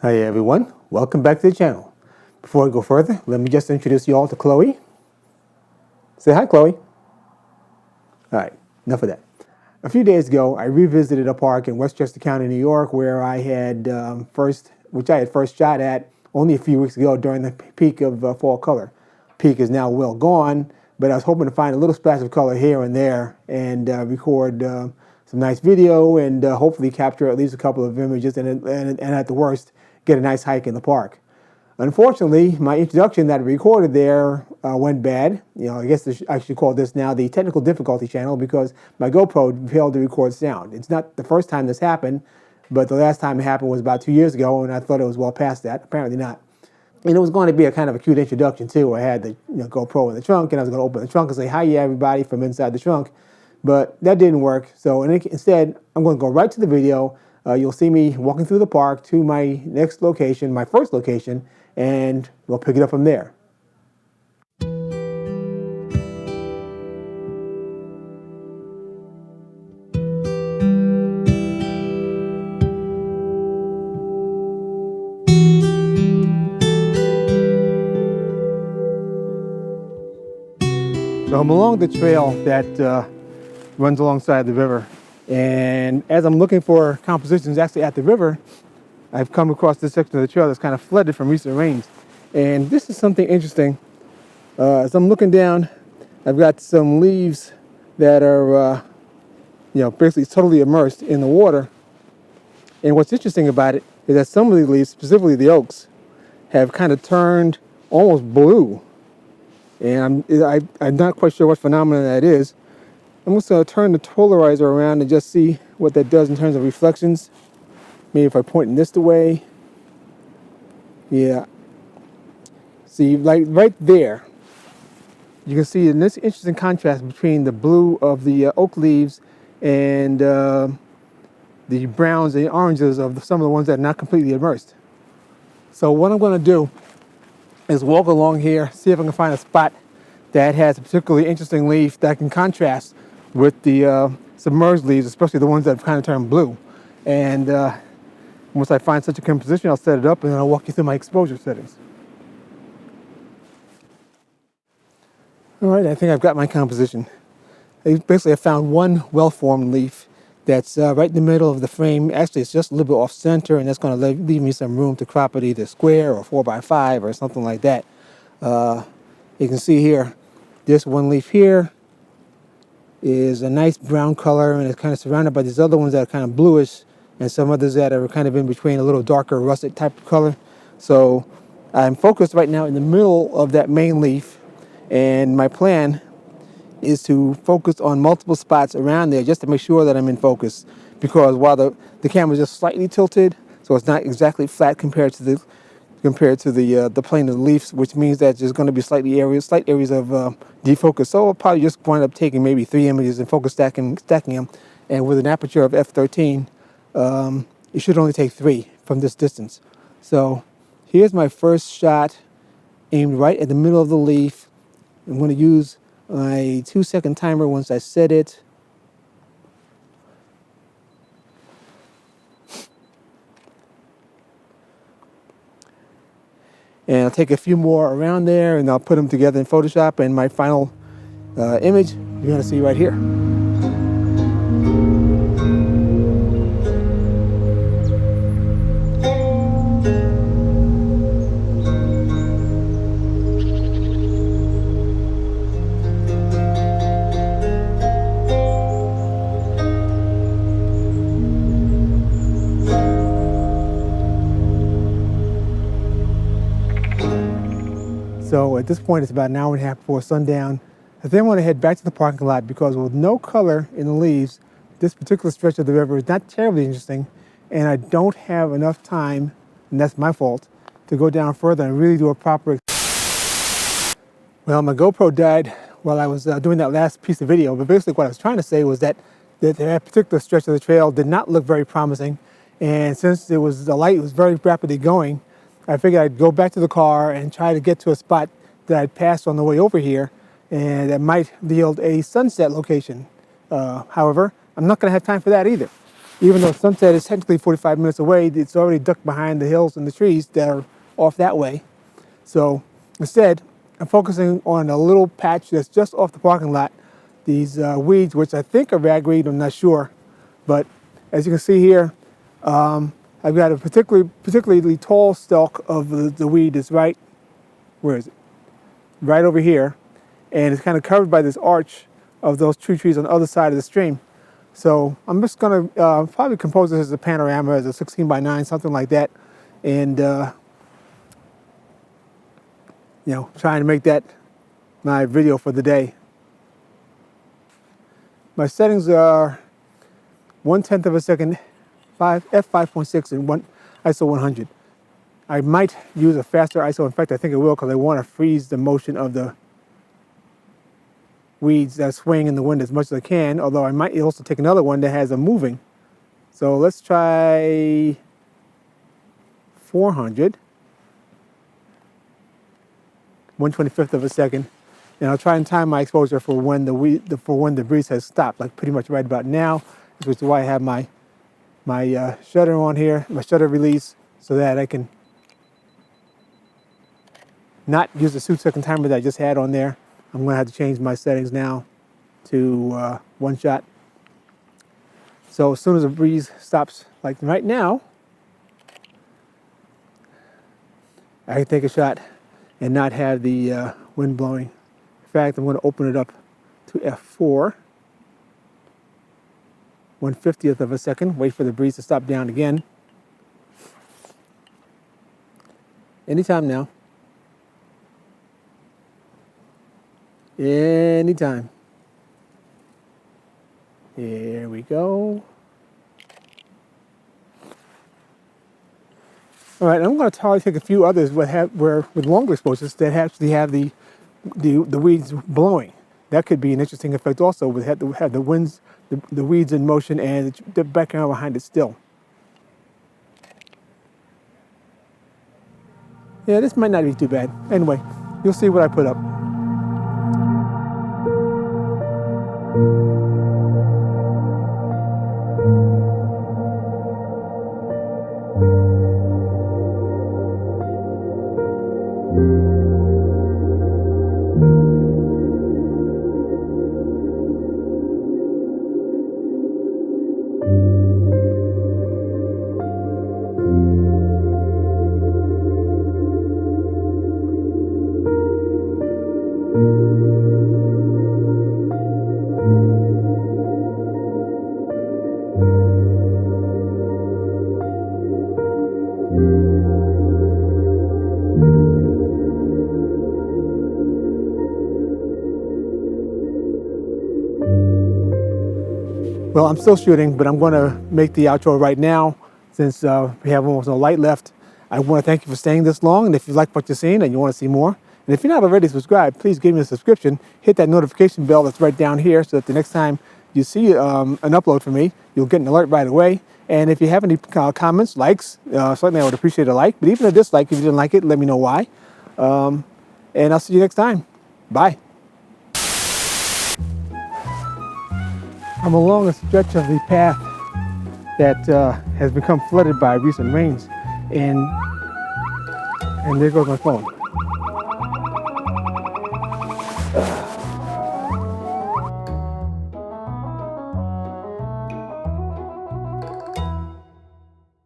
Hi everyone, welcome back to the channel. Before we go further, let me just introduce you all to Chloe. Say hi, Chloe. Alright, enough of that. A few days ago, I revisited a park in Westchester County, New York, where I had first shot at only a few weeks ago during the peak of fall color. Peak is now well gone, but I was hoping to find a little splash of color here and there and record some nice video and hopefully capture at least a couple of images and at the worst, get a nice hike in the park. Unfortunately, my introduction that I recorded there went bad. I guess I should call this now the technical difficulty channel because my GoPro failed to record sound. It's not the first time this happened, but the last time it happened was about 2 years ago, and I thought it was well past that. Apparently not. And it was going to be a kind of a cute introduction too. I had the GoPro in the trunk, and I was going to open the trunk and say hi, everybody, from inside the trunk. But that didn't work. So instead, I'm going to go right to the video. You'll see me walking through the park to my next location, my first location, and we'll pick it up from there. So I'm along the trail that runs alongside the river, and as I'm looking for compositions actually at the river, I've come across this section of the trail that's kind of flooded from recent rains. And this is something interesting. As I'm looking down, I've got some leaves that are, basically totally immersed in the water. And what's interesting about it is that some of these leaves, specifically the oaks, have kind of turned almost blue. And I'm not quite sure what phenomenon that is. I'm just going to turn the polarizer around and just see what that does in terms of reflections. Maybe if I point in this way. Yeah. See, like right there, you can see in this interesting contrast between the blue of the oak leaves and the browns and oranges of some of the ones that are not completely immersed. So what I'm going to do is walk along here, see if I can find a spot that has a particularly interesting leaf that can contrast with the submerged leaves, especially the ones that have kind of turned blue. And once I find such a composition, I'll set it up and then I'll walk you through my exposure settings. All right, I think I've got my composition. Basically, I found one well-formed leaf that's right in the middle of the frame. Actually, it's just a little bit off center, and that's going to leave me some room to crop it either square or 4x5 or something like that. You can see here, this one leaf here is a nice brown color, and it's kind of surrounded by these other ones that are kind of bluish, and some others that are kind of in between, a little darker russet type of color. So I'm focused right now in the middle of that main leaf, and my plan is to focus on multiple spots around there just to make sure that I'm in focus, because while the camera is just slightly tilted, so it's not exactly flat compared to the plane of the leaves, which means that there's going to be slight areas of defocus. So I'll probably just wind up taking maybe 3 images and focus stacking them, and with an aperture of f13, it should only take 3 from this distance. So here's my first shot, aimed right at the middle of the leaf. I'm going to use my 2-second timer once I set it. And I'll take a few more around there and I'll put them together in Photoshop, and my final image you're going to see right here. So at this point, it's about an hour and a half before sundown. I then want to head back to the parking lot because with no color in the leaves, this particular stretch of the river is not terribly interesting, and I don't have enough time, and that's my fault, to go down further and really do a proper... Well, my GoPro died while I was doing that last piece of video, but basically what I was trying to say was that particular stretch of the trail did not look very promising, and since the light was very rapidly going, I figured I'd go back to the car and try to get to a spot that I'd passed on the way over here, and that might yield a sunset location. However, I'm not going to have time for that either. even though sunset is technically 45 minutes away, it's already ducked behind the hills and the trees that are off that way. So instead, I'm focusing on a little patch that's just off the parking lot. These weeds, which I think are ragweed, I'm not sure. But as you can see here, I've got a particularly tall stalk of the weed that's right, where is it? Right over here. And it's kind of covered by this arch of those trees on the other side of the stream. So I'm just gonna probably compose this as a panorama, as a 16:9, something like that. And you know, trying to make that my video for the day. My settings are 1/10 of a second, f5.6 and ISO 100. I might use a faster ISO. In fact, I think I will, because I want to freeze the motion of the weeds that swing in the wind as much as I can. Although I might also take another one that has a moving. So let's try 400. 1/25 of a second, and I'll try and time my exposure for when the breeze has stopped, like pretty much right about now, which is why I have my shutter on here, my shutter release, so that I can not use the 2-second timer that I just had on there. I'm going to have to change my settings now to one shot. So as soon as the breeze stops, like right now, I can take a shot and not have the wind blowing. In fact, I'm going to open it up to f4, 1/50th of a second, wait for the breeze to stop down again. Anytime now. Anytime. Here we go. All right, I'm going to probably take a few others with longer exposures that actually have the weeds blowing. That could be an interesting effect also, with have the winds, the weeds in motion, and the background behind it still. Yeah, this might not be too bad. Anyway, you'll see what I put up. Well, I'm still shooting, but I'm going to make the outro right now since we have almost no light left. I want to thank you for staying this long, and if you like what you're seeing and you want to see more, and if you're not already subscribed, please give me a subscription. Hit that notification bell that's right down here so that the next time you see an upload from me, you'll get an alert right away. And if you have any comments, likes, certainly I would appreciate a like, but even a dislike, if you didn't like it, let me know why. And I'll see you next time. Bye. I'm along a stretch of the path that has become flooded by recent rains, and there goes my phone.